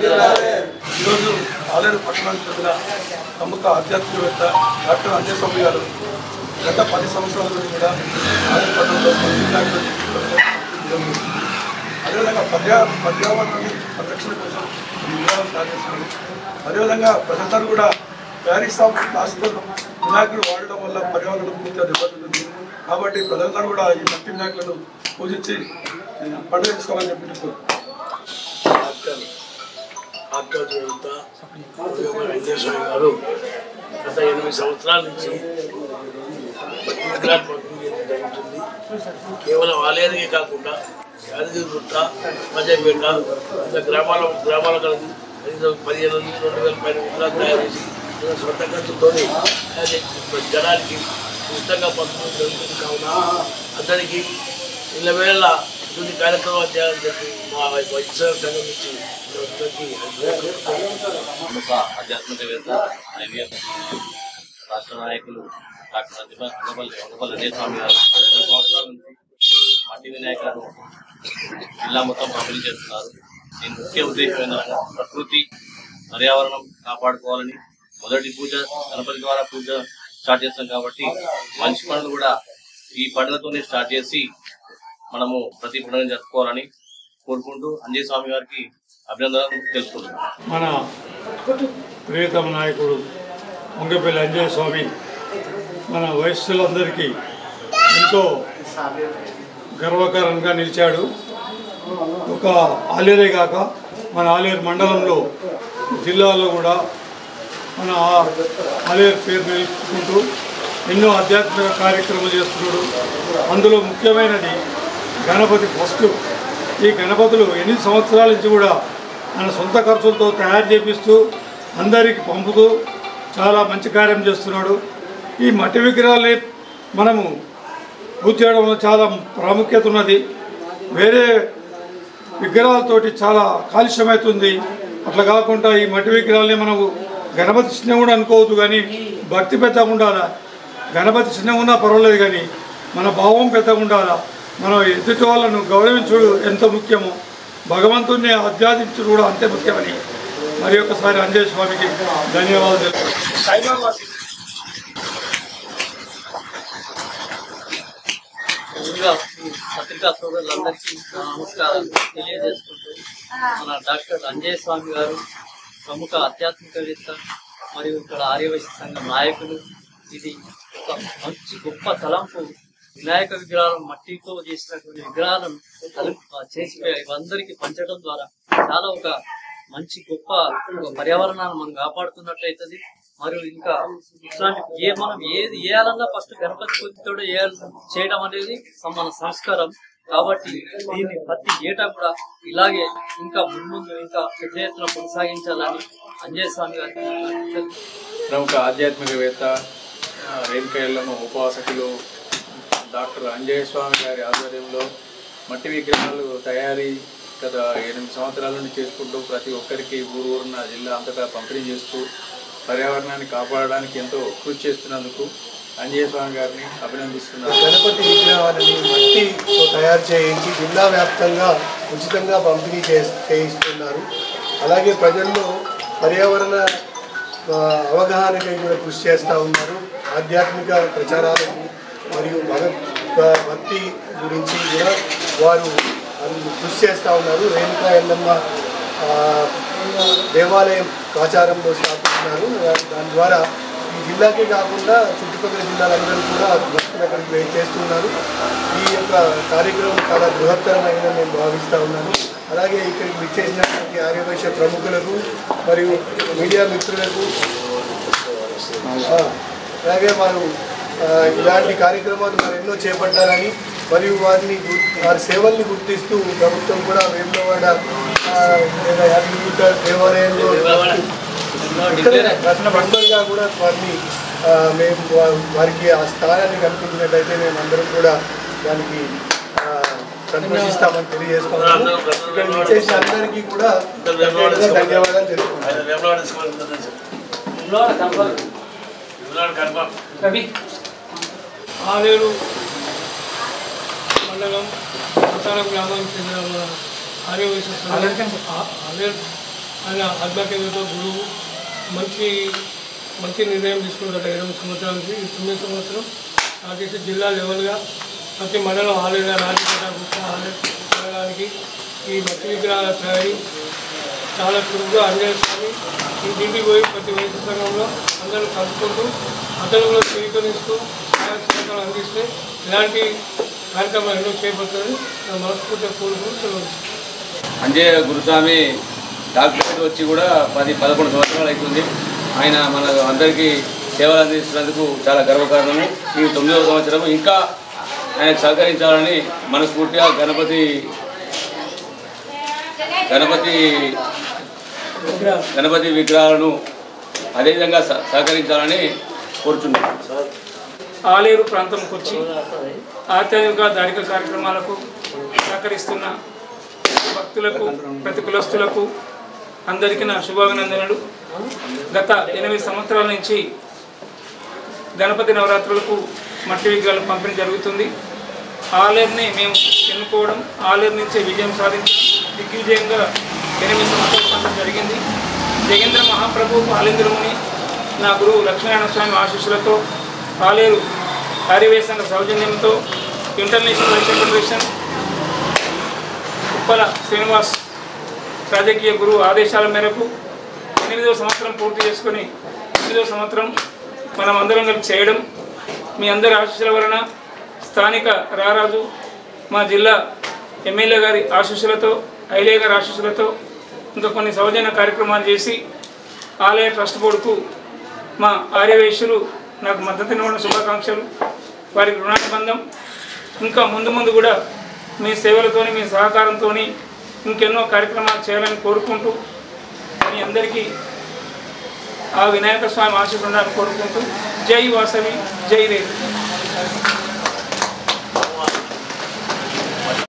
ఈరోజు ఆలేరు పట్టణానికి చెందిన ప్రముఖ ఆధ్యాత్మికవేత్త డాక్టర్ అంజయ్ స్వామి గారు గత 10 సంవత్సరాల నుండి కూడా ఆలేరు పట్టణంలో అదేవిధంగా పర్యావరణాన్ని పరిరక్షణ కోసం విగ్రహాలు తయారు చేస్తున్నారు. అదేవిధంగా ప్రజలందరూ కూడా ప్యారిస్ ఆఫ్ ప్లాస్టిక్ వినాయకుడు వాడడం వల్ల పర్యావరణం పూర్తిగా దెబ్బతింటుంది. కాబట్టి ప్రజలందరూ కూడా ఈ మట్టి వినాయకులను పూజించి పండుగ చేసుకోవాలని చెప్పి ఆధ్యాత్మికవేత్త అంజయ్ స్వామి గారు గత 8 సంవత్సరాల నుంచి విగ్రహాలు పంపిణీ జరుగుతుంది. కేవలం ఆలయానికే కాకుండా యాదగిరిగుట్ట, మజాపేట గ్రామాల కలిసి 15,000-2,000 పైన విగ్రహాలు తయారు చేసి సొంత ఖర్చుతో జనానికి ఉచితంగా పంపిణీ జరుగుతుంది. కావున అందరికీ ఇళ్ళవేళ ఇటువంటి కార్యక్రమాలు చేయాలని చెప్పి మా వైద్య సంఘం నుంచి ప్రముఖ ఆధ్యాత్మికవేత్త ఐవీఎం రాష్ట్ర నాయకులు డాక్టర్ అంజయ్ స్వామి గారు 10 సంవత్సరాల నుంచి మట్టి వినాయకులను జిల్లా మొత్తం పంపిణీ చేస్తున్నారు. దీని ముఖ్య ఉద్దేశం ఏంటంటే ప్రకృతి పర్యావరణం కాపాడుకోవాలని. మొదటి పూజ గణపతి ద్వారా పూజ స్టార్ట్ చేస్తాం కాబట్టి మంచి పనులు కూడా ఈ పండుగతోనే స్టార్ట్ చేసి మనము ప్రతి పండుగను జరుపుకోవాలని కోరుకుంటూ అంజయ్ స్వామి గారికి అభినందనలు తెలుసుకుంటున్నాం. మన ప్రియతమ నాయకుడు ముంగపల్లి అంజయ్ స్వామి మన వయస్సులందరికీ ఎంతో గర్వకారంగా నిలిచాడు. ఒక ఆలేరే కాక మన ఆలేరు మండలంలో జిల్లాలో కూడా మన ఆలేరు పేరు నిలుపుకుంటూ ఎన్నో ఆధ్యాత్మిక కార్యక్రమాలు చేస్తున్నాడు. అందులో ముఖ్యమైనది గణపతి ఫస్ట్. ఈ గణపతులు 8 సంవత్సరాల నుంచి కూడా మన సొంత ఖర్చులతో తయారు చేపిస్తూ అందరికీ పంపుతూ చాలా మంచి కార్యం చేస్తున్నాడు. ఈ మట్టి విగ్రహాలని మనము పూజ చేయడంలో చాలా ప్రాముఖ్యత ఉన్నది. వేరే విగ్రహాలతోటి చాలా కాలుష్యమవుతుంది. అట్లా కాకుండా ఈ మట్టి విగ్రహాలని మనము గణపతి చిన్న కూడా అనుకోవద్దు, కానీ భక్తి పెద్దగా ఉండాలా. గణపతి చిన్నగా ఉన్నా పర్వాలేదు, కానీ మన భావం పెద్దగా ఉండాలా. మనం ఎదుటి వాళ్ళను గౌరవించుడు ఎంత ముఖ్యమో భగవంతుడిని ఆధ్యాత్మించుడు కూడా అంతే ముఖ్యమని మరి ఒకసారి అంజయ్ స్వామికి ధన్యవాదాలు. ముందుగా పత్రికా సోదరులందరికీ నమస్కారాలు తెలియజేసుకుంటూ, మన డాక్టర్ అంజయ్ స్వామి గారు ప్రముఖ ఆధ్యాత్మికవేత్త మరియు ఇక్కడ ఆర్యవైశ్య సంఘం నాయకులు. ఇది ఒక మంచి గొప్ప తలంపు. వినాయక విగ్రహాలు మట్టితో చేసినటువంటి విగ్రహాలను చేసి అందరికీ పంచడం ద్వారా చాలా ఒక మంచి గొప్ప పర్యావరణాన్ని మనం కాపాడుతున్నట్లయితుంది. మరియు ఇంకా ఇట్లాంటి మనం ఏది వేయాలన్నా ఫస్ట్ గణపతి పూజతో చేయడం అనేది మన సంస్కారం. కాబట్టి దీన్ని ప్రతి ఏటా కూడా ఇలాగే ఇంకా ముందు ఇంకా పెద్ద ఎత్తున కొనసాగించాలని అంజయ్ స్వామి గారి ప్రముఖ ఆధ్యాత్మికవేత్త రేణుకయ్యలమ్మ ఉపాసకులు డాక్టర్ అంజయ్ స్వామి గారి ఆధ్వర్యంలో మట్టి విగ్రహాలు తయారీ గత 8 సంవత్సరాల నుండి చేసుకుంటూ ప్రతి ఒక్కరికి ఊరున్న జిల్లా అంతటా పంపిణీ చేస్తూ పర్యావరణాన్ని కాపాడడానికి ఎంతో కృషి చేస్తున్నందుకు అంజయ్ స్వామి గారిని అభినందిస్తున్నారు. గణపతి విగ్రహాలని మట్టితో తయారు చేయించి జిల్లా వ్యాప్తంగా ఉచితంగా పంపిణీ చేయిస్తున్నారు. అలాగే ప్రజల్లో పర్యావరణ అవగాహనకై కూడా కృషి చేస్తూ ఉన్నారు. ఆధ్యాత్మిక ప్రచారాలకు మరియు భక్తి గురించి కూడా వారు కృషి చేస్తూ ఉన్నారు. రేణుకా ఎల్లమ్మ దేవాలయం ప్రాచారంలో స్థాపించినారు. దాని ద్వారా ఈ జిల్లాకే కాకుండా చుట్టుపక్కల జిల్లాలందరూ కూడా భక్తులు అక్కడికి వెయిట్ చేస్తున్నారు. ఈ యొక్క కార్యక్రమం చాలా బృహత్తరమైన నేను భావిస్తూ ఉన్నాను. అలాగే ఇక్కడికి విచ్చేసినటువంటి ఆర్యవైశ్య ప్రముఖులకు మరియు మీడియా మిత్రులకు అలాగే వారు ఇలాంటి కార్యక్రమాలు మరెన్నో చేపట్టాలని మరియు వారి సేవల్ని గుర్తిస్తూ ప్రభుత్వం కూడా వేములవాడ లేదా యాదగిరిగుట్ట దేవాలయంలో మెంబర్గా కూడా వారిని మేము వారికి ఆ స్థానాన్ని కల్పించినట్టయితే మేము అందరం కూడా దానికి సంతోషిస్తామని తెలియజేసుకున్నాము. ఇక్కడ విచ్చేసిన అందరికీ కూడా ధన్యవాదాలు తెలుపుతున్నాను. ఆలేరు మండలం మంతారం గ్రామానికి చెందిన ఆర్యవైశ్య ఆలేరు ఆయన ఆధ్యాత్మికత గురువు మంచి నిర్ణయం తీసుకున్నారు. 20 సంవత్సరాల నుంచి 9 సంవత్సరం నాకేసి జిల్లా లెవెల్గా ప్రతి మండలం ఆలయ ఆలయానికి ఈ మట్టి విగ్రహాల తయారీ చాలా చురుగ్గా ఆంజనేయ స్వామి ఇంటికి పోయి ప్రతి వైద్య సంఘంలో అందరూ కలుపుకుంటూ అతను స్వీకరిస్తూ సహాయకాలు అందిస్తే ఇలాంటి కార్యక్రమాలు ఎన్నో చేపడుతుంది మనస్ఫూర్తిగా కోరుకుంటూ అంజయ్య గురుస్వామి డాక్టరేట్ వచ్చి కూడా 10-11 సంవత్సరాలు అవుతుంది. ఆయన మన అందరికీ సేవలు అందిస్తున్నందుకు చాలా గర్వకారణము. ఈ 9వ సంవత్సరం ఇంకా ఆయనకు సహకరించాలని మనస్ఫూర్తిగా గణపతి విగ్రహాలను అదేవిధంగా సహకరించాలని కోరుచున్నాను. ఆలేరు ప్రాంతంకి వచ్చి ఆధ్యాత్మిక ధార్మిక కార్యక్రమాలకు సహకరిస్తున్న భక్తులకు ప్రతి కులస్తులకు అందరికీ నా శుభాభినందనలు. గత 8 సంవత్సరాల నుంచి గణపతి నవరాత్రులకు మట్టి విగ్రహాలు పంపిణీ జరుగుతుంది. ఆలేరుని మేము ఎన్నుకోవడం, ఆలేరు నుంచే విజయం సాధించడం దిగ్విజయంగా 8 సంవత్సరాల పంపిణీ జరిగింది. జగేంద్ర మహాప్రభు ఆలేంద్రముని నా గురువు లక్ష్మీనారాయణ స్వామి ఆశీస్సులతో ఆలేరు ఆర్యవేద సంఘ సౌజన్యంతో ఇంటర్నేషనల్ వైశ్య ఫెడరేషన్ ఉప్పల శ్రీనివాస్ రాజకీయ గురువు ఆదేశాల మేరకు 8వ సంవత్సరం పూర్తి చేసుకొని 9వ సంవత్సరం మనం అందరం కలిసి చేయడం మీ అందరి ఆశీస్సుల వలన స్థానిక రారాజు మా జిల్లా ఎమ్మెల్యే గారి ఆశీస్సులతో ఐలే గారి ఆశీస్సులతో ఇంకా కొన్ని సౌజన్య కార్యక్రమాలు చేసి ఆలయ ట్రస్ట్ బోర్డుకు మా ఆర్యవైశ్యులు నాకు మద్దతునివ్వడం శుభాకాంక్షలు. వారికి రుణానుబంధం. ఇంకా ముందు కూడా మీ సేవలతోని మీ సహకారంతో ఇంకెన్నో కార్యక్రమాలు చేయాలని కోరుకుంటూ మీ అందరికీ ఆ వినాయక స్వామి ఆశీస్సులు ఉండాలని కోరుకుంటూ జై వాసవి జై రేపు.